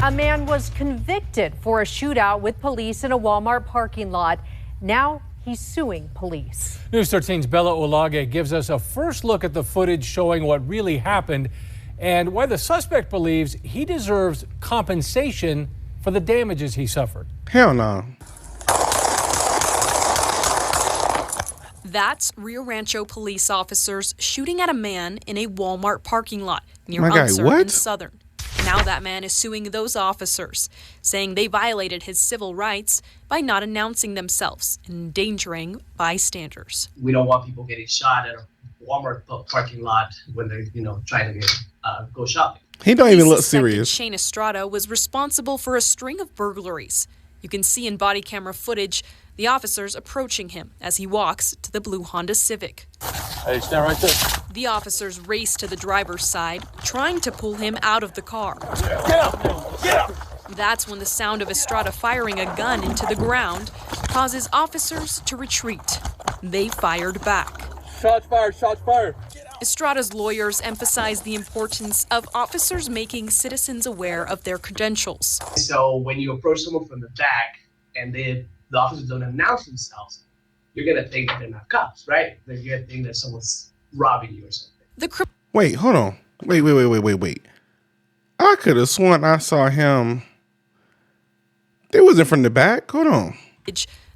A man was convicted for a shootout with police in a Walmart parking lot. Now he's suing police. News 13's Bella Olage gives us a first look at the footage showing what really happened and why the suspect believes he deserves compensation for the damages he suffered. Hell no. That's Rio Rancho police officers shooting at a man in a Walmart parking lot near My guy, Unser what? in Southern. Now that man is suing those officers, saying they violated his civil rights by not announcing themselves and endangering bystanders. We don't want people getting shot at a Walmart parking lot when they're, trying to go shopping. He don't even look Suspected serious. Shane Estrada was responsible for a string of burglaries. You can see in body camera footage the officers approaching him as he walks to the blue Honda Civic. Hey, stand right there. The officers race to the driver's side, trying to pull him out of the car. Get out! Get out! That's when the sound of Estrada firing a gun into the ground causes officers to retreat. They fired back. Shots fired! Shots fired! Estrada's lawyers emphasize the importance of officers making citizens aware of their credentials. So when you approach someone from the back and the officers don't announce themselves, you're going to think that they're not cops, right? You're going to think that someone's robbing you or something. Wait, hold on. Wait. I could have sworn I saw him. It wasn't from the back. Hold on.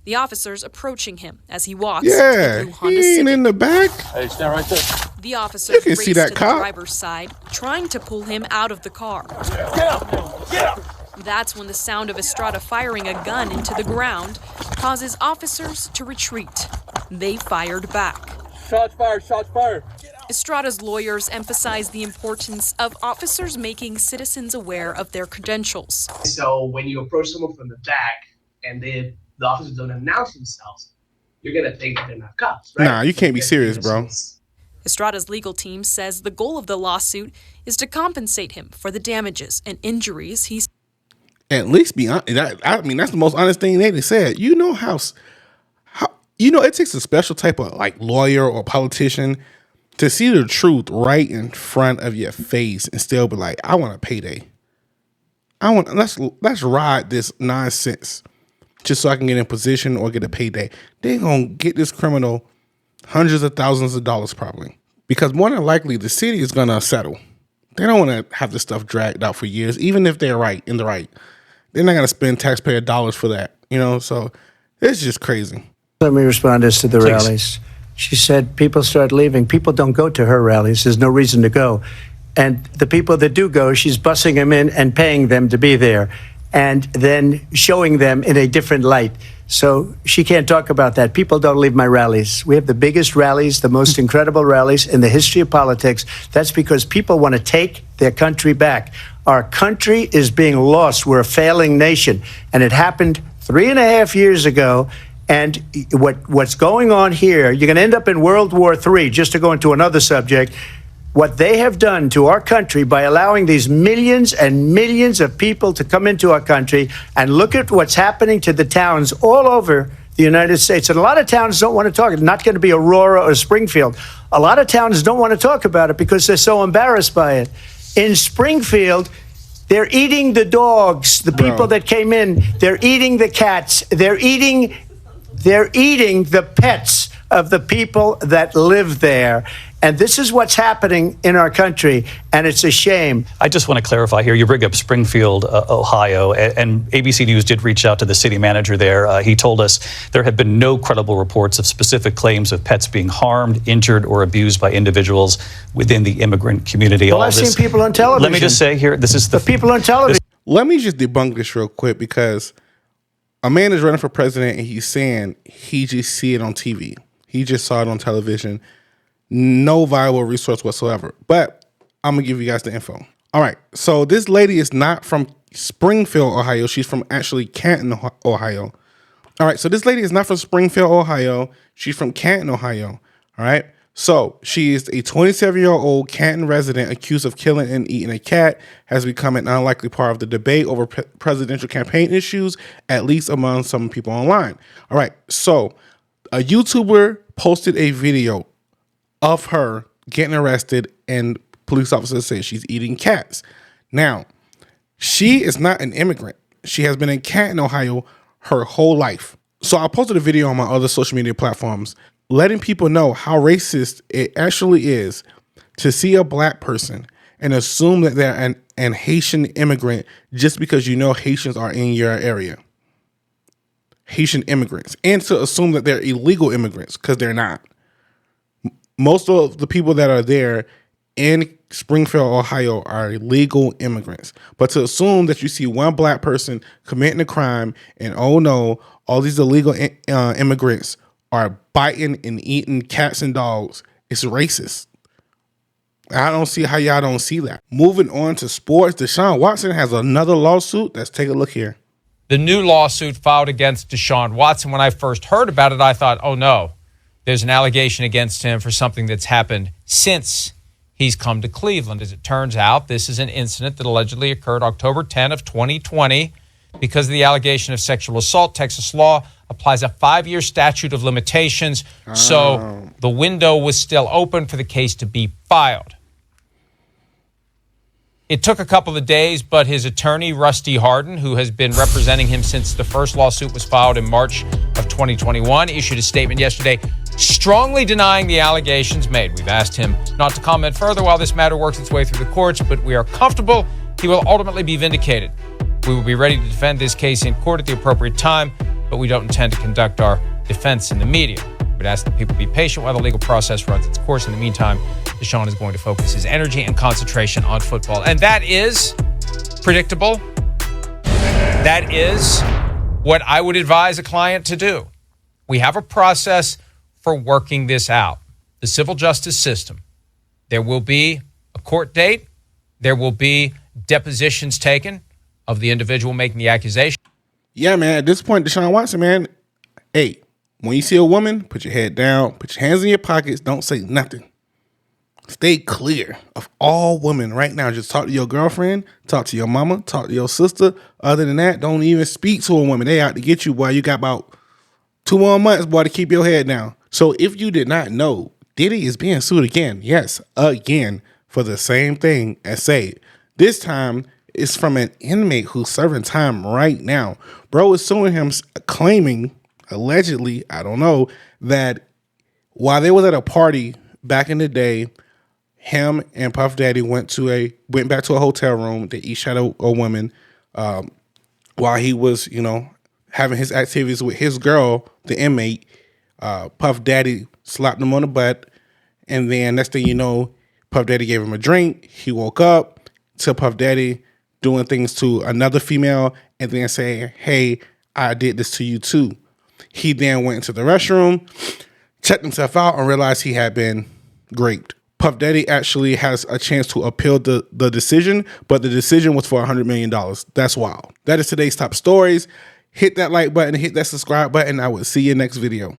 The officers approaching him as he walks Yeah, to the blue Honda he ain't Civic. in the back. Hey, stand right there. The officers You can race see that to cop. the driver's side, trying to pull him out of the car. Get out! Get out! That's when the sound of Estrada firing a gun into the ground causes officers to retreat. They fired back. Shots fired! Shots fired! Estrada's lawyers emphasize the importance of officers making citizens aware of their credentials. So when you approach someone from the back and the officers don't announce themselves, you're going to think that they're not cops, right? Nah, you can't be serious, bro. Estrada's legal team says the goal of the lawsuit is to compensate him for the damages and injuries he's. At least be honest. I mean, that's the most honest thing they said. You know how it takes a special type of like lawyer or politician to see the truth right in front of your face and still be like, I want a payday. Let's ride this nonsense just so I can get in position or get a payday. They're gonna get this criminal hundreds of thousands of dollars probably, because more than likely the city is gonna settle. They don't want to have this stuff dragged out for years, even if they're in the right. They're not gonna spend taxpayer dollars for that, So it's just crazy. Let me respond as to the rallies. She said people start leaving. People don't go to her rallies. There's no reason to go. And the people that do go, she's bussing them in and paying them to be there and then showing them in a different light. So she can't talk about that. People don't leave my rallies. We have the biggest rallies, the most incredible rallies in the history of politics. That's because people want to take their country back. Our country is being lost. We're a failing nation. And it happened 3.5 years ago. And what's going on here, you're going to end up in World War III, just to go into another subject. What they have done to our country by allowing these millions and millions of people to come into our country, and look at what's happening to the towns all over the United States. And a lot of towns don't want to talk. It's not going to be Aurora or Springfield. A lot of towns don't want to talk about it because they're so embarrassed by it. In Springfield, they're eating the dogs, the people that came in. They're eating the cats. They're eating the pets of the people that live there. And this is what's happening in our country, and it's a shame. I just want to clarify here. You bring up Springfield, Ohio, and ABC News did reach out to the city manager there. He told us there have been no credible reports of specific claims of pets being harmed, injured, or abused by individuals within the immigrant community. Well, I've seen people on television. Let me just say here, this is the people on television. Let me just debunk this real quick, because a man is running for president and he's saying he just see it on TV. He just saw it on television. No viable resource whatsoever. But I'm going to give you guys the info. All right. So this lady is not from Springfield, Ohio. She's from actually Canton, Ohio. All right. So this lady is not from Springfield, Ohio. She's from Canton, Ohio. All right. So she is a 27-year-old Canton resident accused of killing and eating a cat, has become an unlikely part of the debate over presidential campaign issues, at least among some people online. All right. So a YouTuber posted a video of her getting arrested, and police officers say she's eating cats. Now, She is not an immigrant. She has been in Canton, Ohio her whole life. So I posted a video on my other social media platforms letting people know how racist it actually is to see a black person and assume that they're an Haitian immigrant just because you know Haitians are in your area. Haitian immigrants. And to assume that they're illegal immigrants, because they're not. Most of the people that are there in Springfield, Ohio are illegal immigrants. But to assume that you see one black person committing a crime and, oh no, all these illegal immigrants are biting and eating cats and dogs, it's racist. I don't see how y'all don't see that. Moving on to sports, Deshaun Watson has another lawsuit. Let's take a look here. The new lawsuit filed against Deshaun Watson. When I first heard about it, I thought, oh no, there's an allegation against him for something that's happened since he's come to Cleveland. As it turns out, this is an incident that allegedly occurred October 10 of 2020. Because of the allegation of sexual assault, Texas law applies a 5-year statute of limitations. So the window was still open for the case to be filed. It took a couple of days, but his attorney, Rusty Hardin, who has been representing him since the first lawsuit was filed in March of 2021, issued a statement yesterday strongly denying the allegations made. We've asked him not to comment further while this matter works its way through the courts, but we are comfortable he will ultimately be vindicated. We will be ready to defend this case in court at the appropriate time, but we don't intend to conduct our defense in the media. We'd ask that people be patient while the legal process runs its course. In the meantime, Deshaun is going to focus his energy and concentration on football. And that is predictable. That is what I would advise a client to do. We have a process for working this out. The civil justice system. There will be a court date. There will be depositions taken of the individual making the accusation. Yeah, man. At this point, Deshaun Watson, man, hey, when you see a woman, put your head down, put your hands in your pockets, don't say nothing. Stay clear of all women right now. Just talk to your girlfriend, talk to your mama, talk to your sister. Other than that, don't even speak to a woman. They out to get you, boy. You got about 2 more months, boy, to keep your head down. So if you did not know, Diddy is being sued again. Yes, again, for the same thing as Sade. This time, it's from an inmate who's serving time right now. Bro is suing him, claiming, allegedly, I don't know, that while they was at a party back in the day, him and Puff Daddy went back to a hotel room. They each had a woman while he was, having his activities with his girl, the inmate. Puff Daddy slapped him on the butt, and then next thing you know, Puff Daddy gave him a drink. He woke up to Puff Daddy doing things to another female, and then saying, "Hey, I did this to you too." He then went into the restroom, checked himself out, and realized he had been raped. Puff Daddy actually has a chance to appeal the decision, but the decision was for $100 million. That's wild. That is today's top stories. Hit that like button, hit that subscribe button. I will see you next video.